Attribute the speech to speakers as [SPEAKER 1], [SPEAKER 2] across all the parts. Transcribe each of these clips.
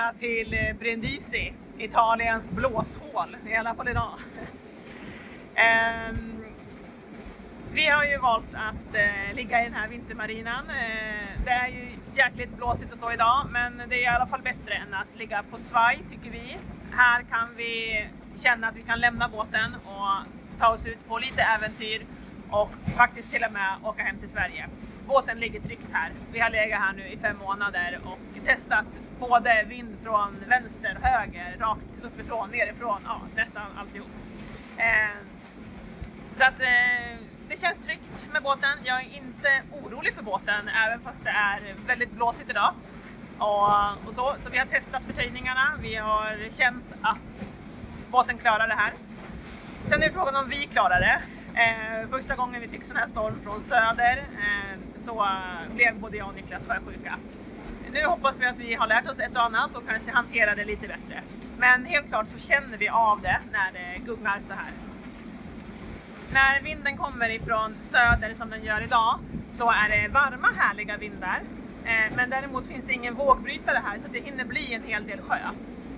[SPEAKER 1] åka till Brindisi, Italiens blåshål, i alla fall idag. Vi har ju valt att ligga i den här vintermarinan. Det är ju jäkligt blåsigt och så idag, men det är i alla fall bättre än att ligga på svaj, tycker vi. Här kan vi känna att vi kan lämna båten och ta oss ut på lite äventyr och faktiskt till och med åka hem till Sverige. Båten ligger tryggt här. Vi har legat här nu i 5 månader och testat både vind från vänster, höger, rakt uppifrån, nerifrån, ja, nästan alltihop. Så att det känns tryggt med båten. Jag är inte orolig för båten, även fast det är väldigt blåsigt idag. Och så vi har testat förtöjningarna. Vi har känt att båten klarar det här. Sen är frågan om vi klarar det. Första gången vi fick sån här storm från söder så blev både jag och Niklas sjösjuka. Nu hoppas vi att vi har lärt oss ett och annat och kanske hanterar det lite bättre. Men helt klart så känner vi av det när det gungar så här. När vinden kommer ifrån söder som den gör idag så är det varma härliga vindar. Men däremot finns det ingen vågbrytare här så det hinner bli en hel del sjö.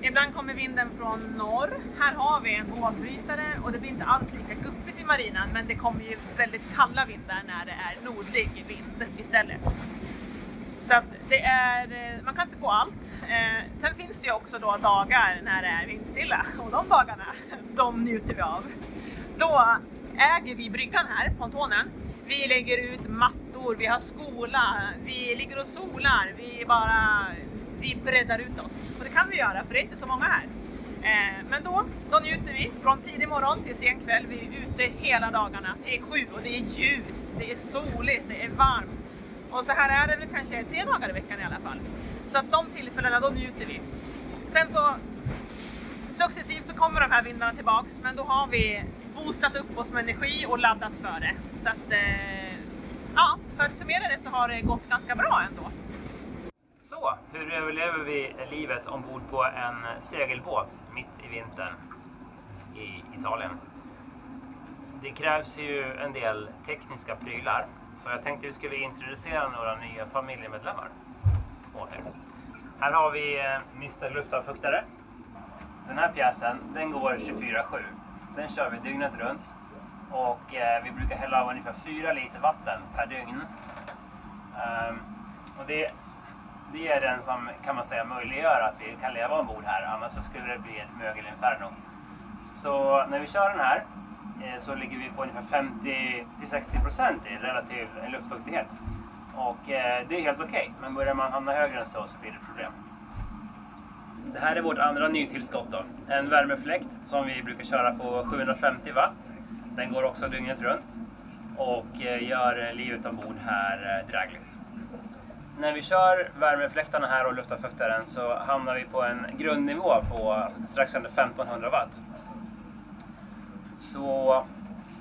[SPEAKER 1] Ibland kommer vinden från norr. Här har vi en vågbrytare och det blir inte alls lika guppigt i marinan, men det kommer ju väldigt kalla vindar när det är nordlig vind istället. Så att det är, man kan inte få allt. Sen finns det ju också då dagar när det är vindstilla och de dagarna, de njuter vi av. Då äger vi bryggan här, pontonen. Vi lägger ut mattor, vi har skola, vi ligger och solar, vi breddar ut oss. Och det kan vi göra för det är inte så många här. Men då njuter vi från tidig morgon till sen kväll. Vi är ute hela dagarna. Det är 7 och det är ljust, det är soligt, det är varmt. Och så här är det väl kanske 3 dagar i veckan i alla fall. Så att de tillfällena, då njuter vi. Sen så successivt så kommer de här vindarna tillbaks, men då har vi boostat upp oss med energi och laddat för det. Så att, ja, för att summera det så har det gått ganska bra ändå.
[SPEAKER 2] Så, hur överlever vi livet ombord på en segelbåt mitt i vintern i Italien? Det krävs ju en del tekniska prylar, så jag tänkte vi skulle introducera några nya familjemedlemmar åt er. Här har vi Mr. Luftavfuktare. Den här pjäsen, den går 24/7. Den kör vi dygnet runt och vi brukar hälla av ungefär 4 liter vatten per dygn. Och det är den som, kan man säga, möjliggör att vi kan leva ombord här, annars så skulle det bli ett mögelinferno. Så när vi kör den här så ligger vi på ungefär 50-60% i relativ luftfuktighet. Och det är helt okej, men börjar man hamna högre än så blir det problem. Det här är vårt andra nytillskott då. En värmefläkt som vi brukar köra på 750 watt. Den går också dygnet runt och gör livet ombord här drägligt. När vi kör värmefläktarna här och luftavfuktaren så hamnar vi på en grundnivå på strax under 1500 watt. Så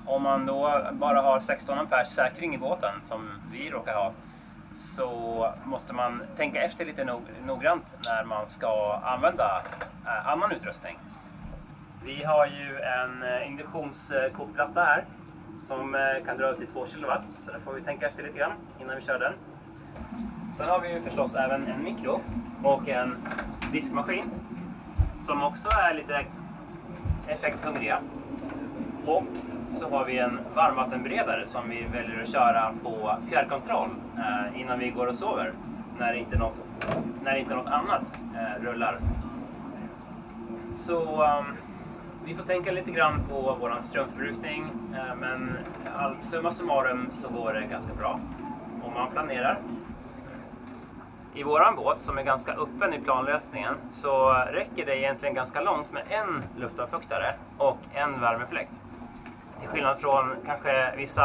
[SPEAKER 2] om man då bara har 16 ampere säkring i båten som vi råkar ha, så måste man tänka efter lite noggrant när man ska använda annan utrustning. Vi har ju en induktionskokplatta här som kan dra upp till 2 kW, så där får vi tänka efter lite grann innan vi kör den. Sen har vi ju förstås även en mikro och en diskmaskin som också är lite effekthungriga. Och så har vi en varmvattenberedare som vi väljer att köra på fjärrkontroll innan vi går och sover, när inte något annat rullar. Så vi får tänka lite grann på vår strömförbrukning, men summa summarum så går det ganska bra om man planerar. I våran båt, som är ganska öppen i planlösningen, så räcker det egentligen ganska långt med en luftavfuktare och en värmefläkt. Till skillnad från kanske vissa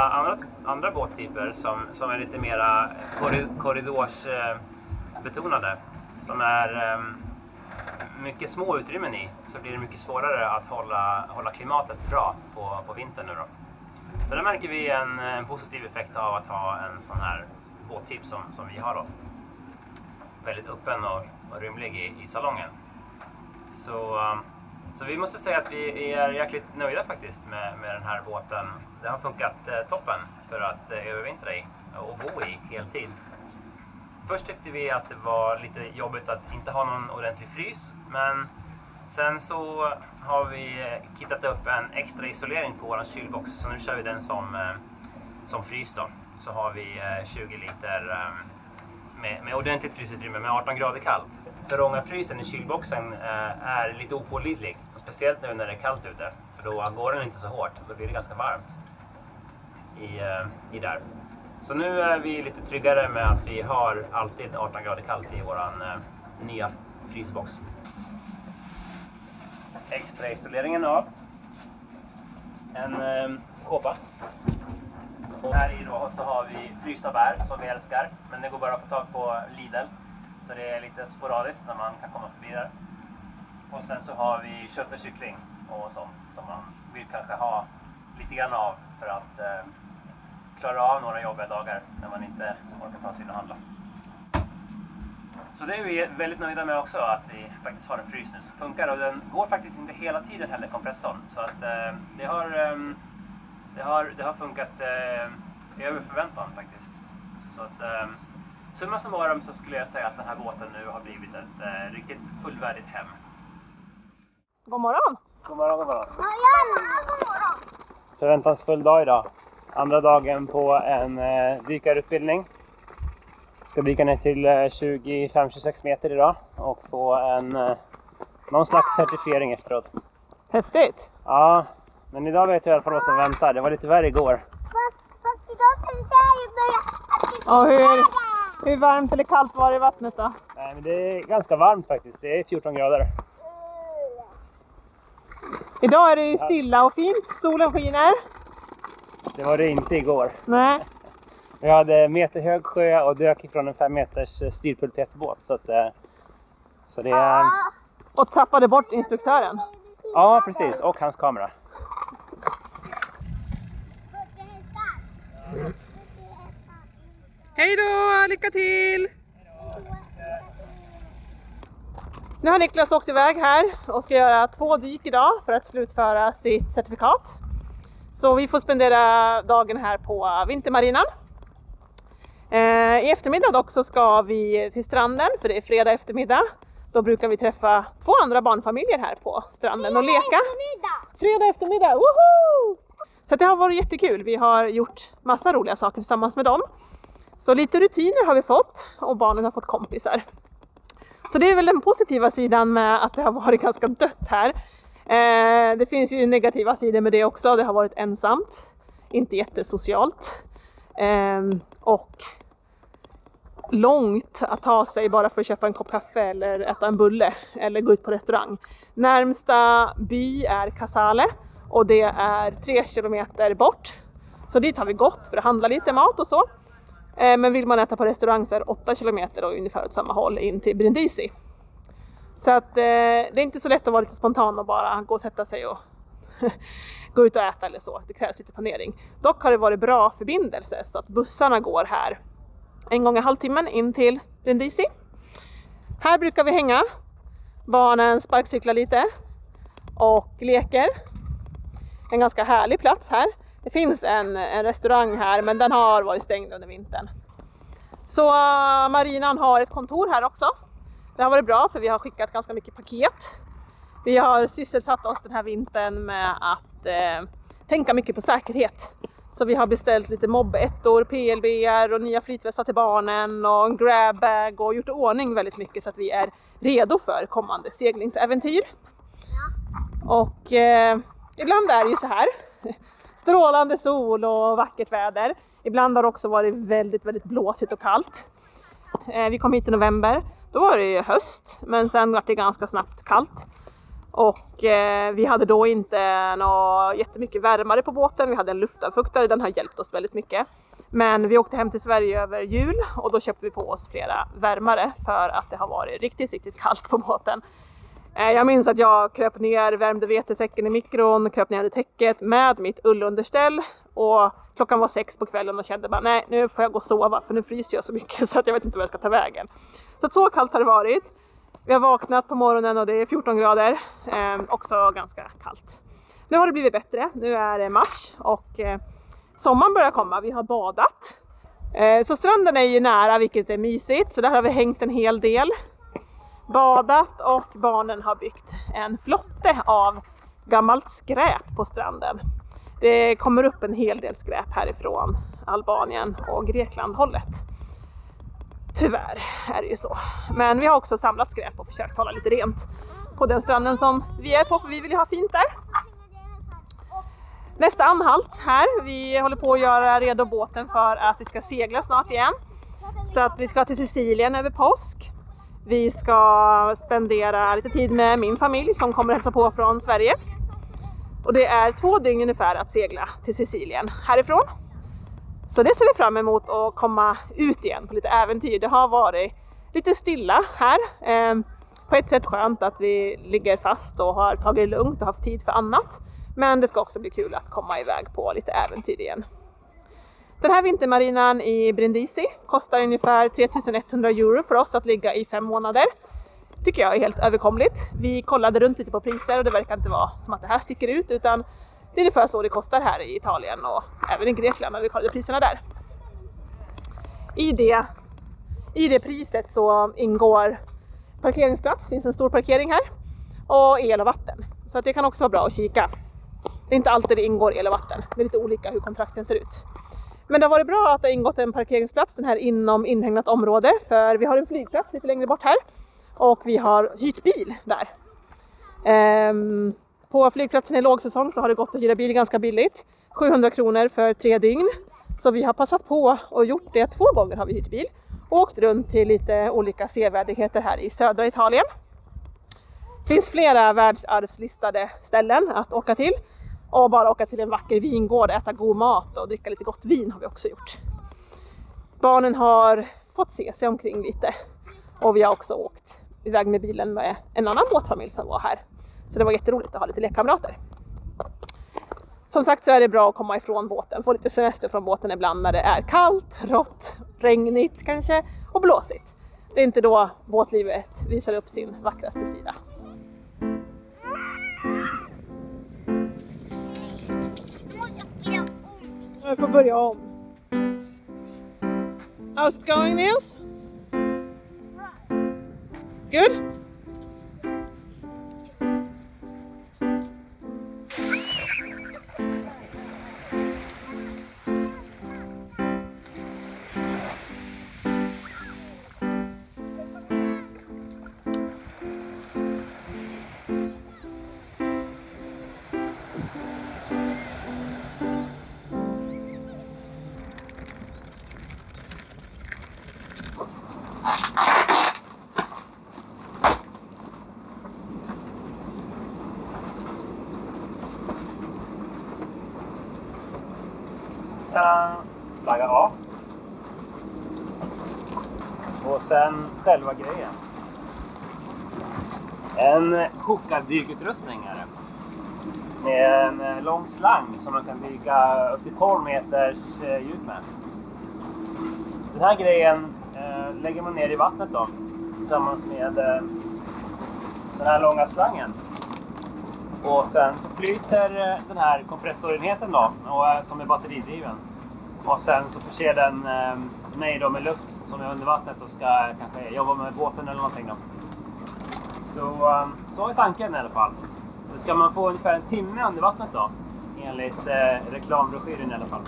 [SPEAKER 2] andra båttyper som är lite mera korridorsbetonade, som är mycket små utrymmen i, så blir det mycket svårare att hålla klimatet bra på vintern nu då. Så där märker vi en positiv effekt av att ha en sån här båttyp som vi har då. Väldigt öppen och rymlig i salongen. Så vi måste säga att vi är jäkligt nöjda faktiskt med den här båten. Det har funkat toppen för att övervintra i och bo i heltid. Först tyckte vi att det var lite jobbigt att inte ha någon ordentlig frys, men sen så har vi kittat upp en extra isolering på vår kylbox, så nu kör vi den som frys då. Så har vi 20 liter med ordentligt frysutrymme med 18 grader kallt. Förångarfrysen i kylboxen är lite opålitlig, speciellt nu när det är kallt ute, för då går den inte så hårt, då blir det ganska varmt i där. Så nu är vi lite tryggare med att vi har alltid 18 grader kallt i våran nya frysbox. Extra isoleringen av en kåpa. Och här i då så har vi frysta bär som vi älskar, men det går bara att få tag på Lidl, så det är lite sporadiskt när man kan komma förbi där. Och sen så har vi kött och kyckling och sånt som man vill kanske ha lite grann av för att klara av några jobbiga dagar när man inte orkar ta sig in och handla. Så det är vi väldigt nöjda med också, att vi faktiskt har en frys nu som funkar, och den går faktiskt inte hela tiden heller, kompressorn, så att det har funkat över förväntan faktiskt. Så att summa summarum så skulle jag säga att den här båten nu har blivit ett riktigt fullvärdigt hem.
[SPEAKER 1] God morgon!
[SPEAKER 2] God morgon, god morgon! God morgon! Förväntansfull dag idag. Andra dagen på en dykarutbildning. Ska dyka ner till 25-26 meter idag och få någon slags certifiering efteråt.
[SPEAKER 1] Häftigt!
[SPEAKER 2] Ja, men idag vet jag i alla fall vad som väntar. Det var lite värre igår.
[SPEAKER 3] Fast idag så
[SPEAKER 1] Och hur varmt eller kallt var det i vattnet då?
[SPEAKER 2] Nej, men det är ganska varmt faktiskt. Det är 14 grader.
[SPEAKER 1] Idag är det ju stilla och fint. Solen skiner.
[SPEAKER 2] Det var det inte igår.
[SPEAKER 1] Nej.
[SPEAKER 2] Vi hade meterhög sjö och dök ifrån en 5 meters styrpulpetbåt. Så det är...
[SPEAKER 1] Och tappade bort instruktören.
[SPEAKER 2] Ja, precis. Och hans kamera.
[SPEAKER 1] Hej då! Lycka till! Nu har Niklas åkt iväg här och ska göra 2 dyk idag för att slutföra sitt certifikat. Så vi får spendera dagen här på vintermarinan. I eftermiddag dock så ska vi till stranden, för det är fredag eftermiddag. Då brukar vi träffa 2 andra barnfamiljer här på stranden och leka. Fredag eftermiddag! Woho! Så det har varit jättekul. Vi har gjort massa roliga saker tillsammans med dem. Så lite rutiner har vi fått och barnen har fått kompisar. Så det är väl den positiva sidan med att det har varit ganska dött här. Det finns ju negativa sidor med det också. Det har varit ensamt, inte jättesocialt. Och långt att ta sig bara för att köpa en kopp kaffe eller äta en bulle eller gå ut på restaurang. Närmsta by är Casale och det är 3 kilometer bort. Så dit har vi gått för att handla lite mat och så. Men vill man äta på restaurang så är det 8 kilometer och ungefär åt samma håll in till Brindisi. Så att det är inte så lätt att vara lite spontan och bara gå och sätta sig och gå ut och äta eller så. Det krävs lite planering. Dock har det varit bra förbindelse så att bussarna går här 1 gång i halvtimmen in till Brindisi. Här brukar vi hänga. Barnen sparkcyklar lite och leker. En ganska härlig plats här. Det finns en restaurang här, men den har varit stängd under vintern. Så marinan har ett kontor här också. Det har varit bra för vi har skickat ganska mycket paket. Vi har sysselsatt oss den här vintern med att tänka mycket på säkerhet. Så vi har beställt lite mobbettor, PLBR och nya flytvästar till barnen och en grabbag och gjort ordning väldigt mycket så att vi är redo för kommande seglingsäventyr. Och ibland är det ju så här. Strålande sol och vackert väder. Ibland har det också varit väldigt, väldigt blåsigt och kallt. Vi kom hit i november. Då var det höst, men sen var det ganska snabbt kallt. Och vi hade då inte något jättemycket värmare på båten. Vi hade en luftavfuktare, den har hjälpt oss väldigt mycket. Men vi åkte hem till Sverige över jul och då köpte vi på oss flera värmare för att det har varit riktigt, riktigt kallt på båten. Jag minns att jag kröp ner, värmde vetesäcken i mikron, kröp ner under täcket med mitt ullunderställ. Och klockan var 6 på kvällen och kände bara nej, nu får jag gå och sova för nu fryser jag så mycket så att jag vet inte vad jag ska ta vägen. Så kallt har det varit. Vi har vaknat på morgonen och det är 14 grader, också ganska kallt. Nu har det blivit bättre, nu är det mars och sommaren börjar komma. Vi har badat. Så stranden är ju nära, vilket är mysigt. Så där har vi hängt en hel del. Badat och barnen har byggt en flotte av gammalt skräp på stranden. Det kommer upp en hel del skräp härifrån Albanien och Grekland hållet. Tyvärr är det ju så. Men vi har också samlat skräp och försökt hålla lite rent på den stranden som vi är på, för vi vill ju ha fint där. Nästa anhalt här, vi håller på att göra redo båten för att vi ska segla snart igen. Så att vi ska till Sicilien över påsk. Vi ska spendera lite tid med min familj som kommer hälsa på från Sverige. Och det är 2 dygn ungefär att segla till Sicilien härifrån. Så det ser vi fram emot att komma ut igen på lite äventyr. Det har varit lite stilla här. På ett sätt skönt att vi ligger fast och har tagit det lugnt och haft tid för annat. Men det ska också bli kul att komma iväg på lite äventyr igen. Den här vintermarinan i Brindisi kostar ungefär 3100 euro för oss att ligga i 5 månader. Tycker jag är helt överkomligt. Vi kollade runt lite på priser och det verkar inte vara som att det här sticker ut, utan det är ungefär så det kostar här i Italien och även i Grekland när vi kollade priserna där. I det priset så ingår parkeringsplats, det finns en stor parkering här, och el och vatten. Så att det kan också vara bra att kika. Det är inte alltid det ingår el och vatten, det är lite olika hur kontrakten ser ut. Men det har varit bra att det har ingått en parkeringsplats den här inom inhägnat område, för vi har en flygplats lite längre bort här och vi har hyrt bil där. På flygplatsen i lågsäsong så har det gått att hyra bil ganska billigt, 700 kronor för 3 dygn. Så vi har passat på och gjort det 2 gånger har vi hyrt bil och åkt runt till lite olika sevärdigheter här i södra Italien. Det finns flera världsarvslistade ställen att åka till. Och bara åka till en vacker vingård, äta god mat och dricka lite gott vin har vi också gjort. Barnen har fått se sig omkring lite. Och vi har också åkt iväg med bilen med en annan båtfamilj som var här. Så det var jätteroligt att ha lite lekkamrater. Som sagt så är det bra att komma ifrån båten. Få lite semester från båten ibland när det är kallt, rått, regnigt kanske och blåsigt. Det är inte då båtlivet visar upp sin vackraste sida. Jag får börja om. How's it going, Nils? Good?
[SPEAKER 2] Flagga av. Och sen själva grejen. En hookadykutrustning är det. Med en lång slang som man kan dyka upp till 12 meters djup med. Den här grejen lägger man ner i vattnet då. Tillsammans med den här långa slangen. Och sen så flyter den här kompressorenheten då, och, som är batteridriven. Och sen så förser den mig då med luft som är under vattnet och ska kanske jobba med båten eller någonting då. Så är tanken i alla fall. Så ska man få ungefär 1 timme under vattnet då, enligt reklambroschyren i alla fall.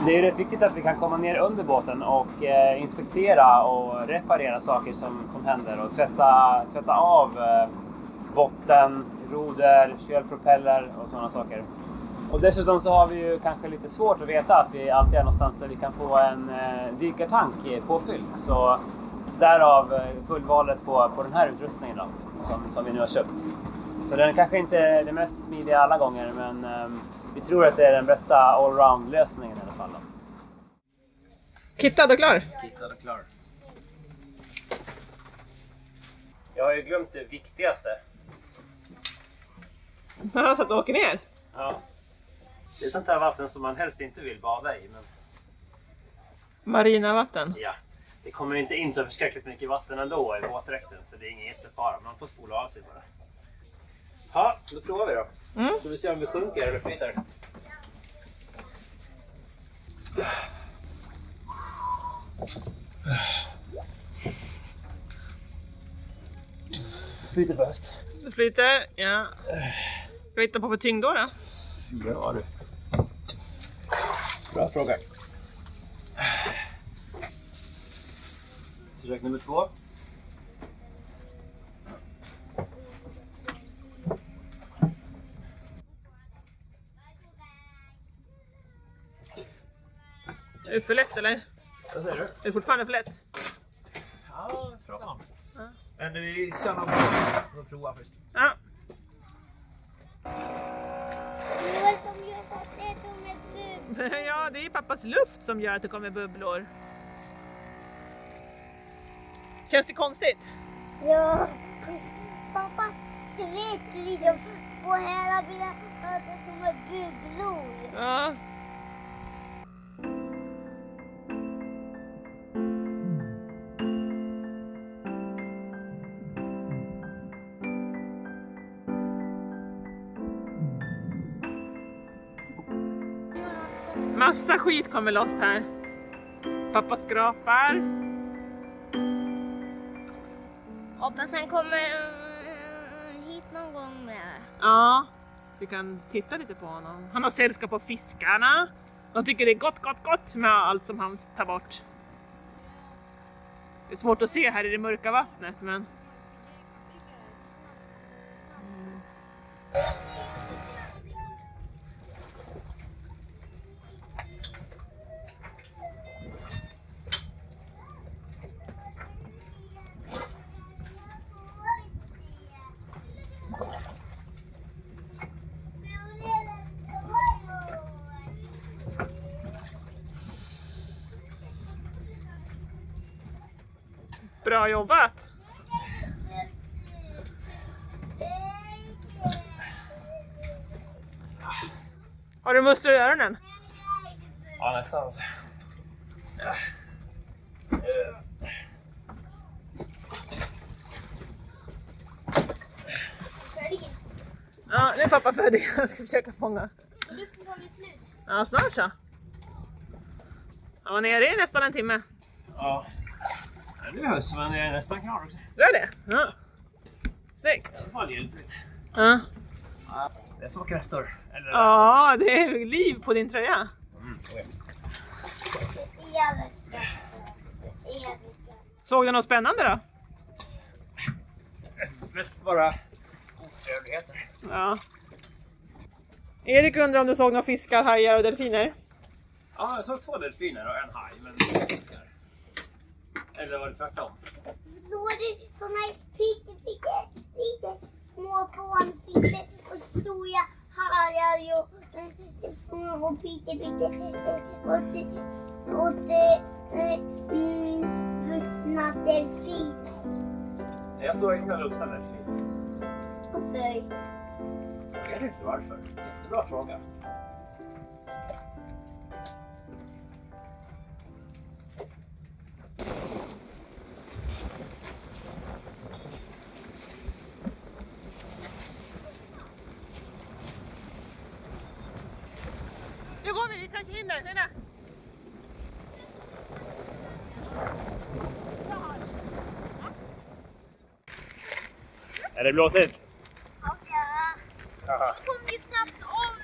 [SPEAKER 2] Det är rätt viktigt att vi kan komma ner under båten och inspektera och reparera saker som händer och tvätta av botten, roder, kölpropeller och sådana saker. Och dessutom så har vi ju kanske lite svårt att veta att vi alltid är någonstans där vi kan få en dykartank påfylld. Så därav fullvalet på den här utrustningen då, som vi nu har köpt. Så den är kanske inte det mest smidiga alla gånger, men vi tror att det är den bästa allround-lösningen i alla fall då.
[SPEAKER 1] Kittad och klar?
[SPEAKER 2] Kittad och klar. Jag har ju glömt det viktigaste.
[SPEAKER 1] Så att du åker ner?
[SPEAKER 2] Ja. Det är sånt här vatten som man helst inte vill bada i. Men...
[SPEAKER 1] marina vatten?
[SPEAKER 2] Ja. Det kommer inte in så förskräckligt mycket vatten ändå i våtdräkten, så det är ingen jättefara. Man får spola av sig bara. Ja, då provar vi då. Ska vi se om vi sjunker eller flyter. Flyter för högt.
[SPEAKER 1] Det flyter, ja. Ska vi hitta på för tyngd då?
[SPEAKER 2] Ja du. Bra fråga. Försök nummer 2.
[SPEAKER 1] Är det för lätt eller?
[SPEAKER 2] Vad säger du?
[SPEAKER 1] Är det fortfarande för lätt?
[SPEAKER 2] Ja, frågan om.
[SPEAKER 1] Ja.
[SPEAKER 2] Men vi kör nog på prova först.
[SPEAKER 1] Ja.
[SPEAKER 3] Vad som gör så att det kommer bubblor.
[SPEAKER 1] Ja, det är pappas luft som gör att det kommer bubblor. Känns det konstigt?
[SPEAKER 3] Ja. Pappa skvätt liksom på hela bilen att det kommer bubblor.
[SPEAKER 1] Ja. Massa skit kommer loss här. Pappa skrapar.
[SPEAKER 3] Hoppas han kommer hit någon gång med.
[SPEAKER 1] Ja, vi kan titta lite på honom. Han har sällskap av fiskarna. De tycker det är gott med allt som han tar bort. Det är svårt att se här i det mörka vattnet, men... Bra jobbat! Har du muskler i öronen?
[SPEAKER 2] Ja, nästan. Ja.
[SPEAKER 1] Ja, nu är pappa färdig. Jag ska försöka fånga.
[SPEAKER 3] Luften tar slut.
[SPEAKER 1] Ja, snart så. Jag var nere i nästan en timme.
[SPEAKER 2] Ja. Det behövs, men jag är nästan klar också.
[SPEAKER 1] Du är det? Ja. Snyggt.
[SPEAKER 2] Det var hjälpligt.
[SPEAKER 1] Ja.
[SPEAKER 2] Det är små kräftor. Eller...
[SPEAKER 1] Ja, det är liv på din tröja. Såg du något spännande då?
[SPEAKER 2] Mest bara otrevligheter.
[SPEAKER 1] Ja. Erik undrar om du såg några fiskar, hajar och delfiner?
[SPEAKER 2] Ja, jag såg 2 delfiner och en haj, men fiskar. Eller var det tvärtom?
[SPEAKER 3] Såg du såna pytte små barnfiskar och stora hajar och små pytte och vuxna delfiner.
[SPEAKER 2] Jag såg inga vuxna delfiner.
[SPEAKER 3] Varför?
[SPEAKER 2] Jag vet inte varför. Jättebra fråga.
[SPEAKER 1] Nu går vi kanske hinner. Nej, nej.
[SPEAKER 2] Är det blåsigt?
[SPEAKER 3] Ja.
[SPEAKER 2] Aha.
[SPEAKER 3] Vi kom ju knappt av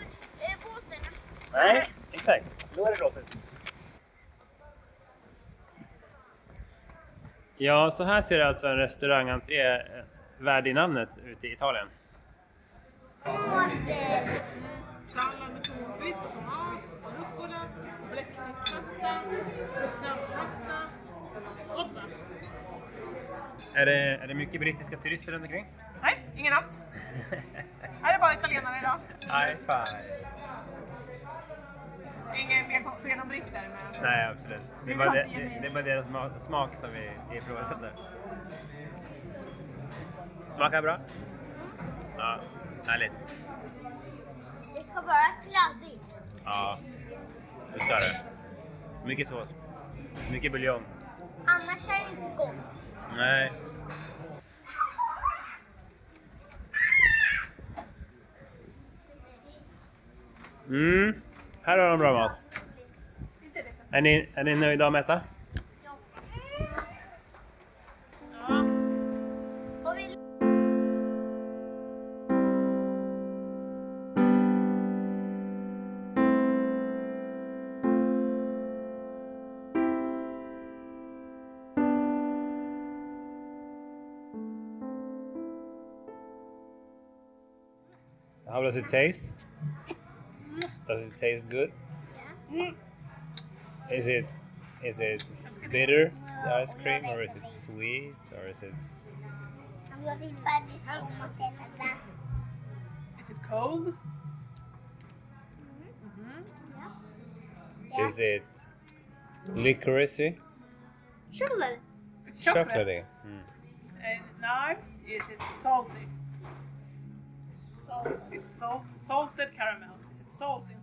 [SPEAKER 3] båten.
[SPEAKER 2] Nej, exakt. Då är det blåsigt. Ja, så här ser alltså en restaurangentré värd i namnet ute i Italien.
[SPEAKER 1] Sallad med tonfisk och tomat och rucola, bläckfiskpasta, ruttnapasta. Gott va?
[SPEAKER 2] Är det mycket brittiska turister runt omkring?
[SPEAKER 1] Nej, ingen alls. Här är bara italienare idag.
[SPEAKER 2] High five.
[SPEAKER 1] Ingen fel om britter med.
[SPEAKER 2] Nej, absolut. Det är bara deras smak som vi ifrågasätter. Smakar bra? Ja, härligt.
[SPEAKER 3] Det ska vara kladdigt.
[SPEAKER 2] Ja, det ska det. Mycket sås. Mycket buljong.
[SPEAKER 3] Annars är det inte gott.
[SPEAKER 2] Nej. Här har de bra mat. Är ni nöjda och mätta?
[SPEAKER 3] Ja.
[SPEAKER 2] How does it taste? Does it taste good?
[SPEAKER 3] Yeah.
[SPEAKER 2] Is it bitter, the ice cream, or is it sweet, or is it?
[SPEAKER 3] I'm going to find this out.
[SPEAKER 1] Is it cold?
[SPEAKER 3] Yeah.
[SPEAKER 2] Is it licorice?
[SPEAKER 3] Chocolate.
[SPEAKER 1] It's chocolate.
[SPEAKER 2] Chocolatey.
[SPEAKER 1] And now is it salty? It's salted caramel. Is it salty?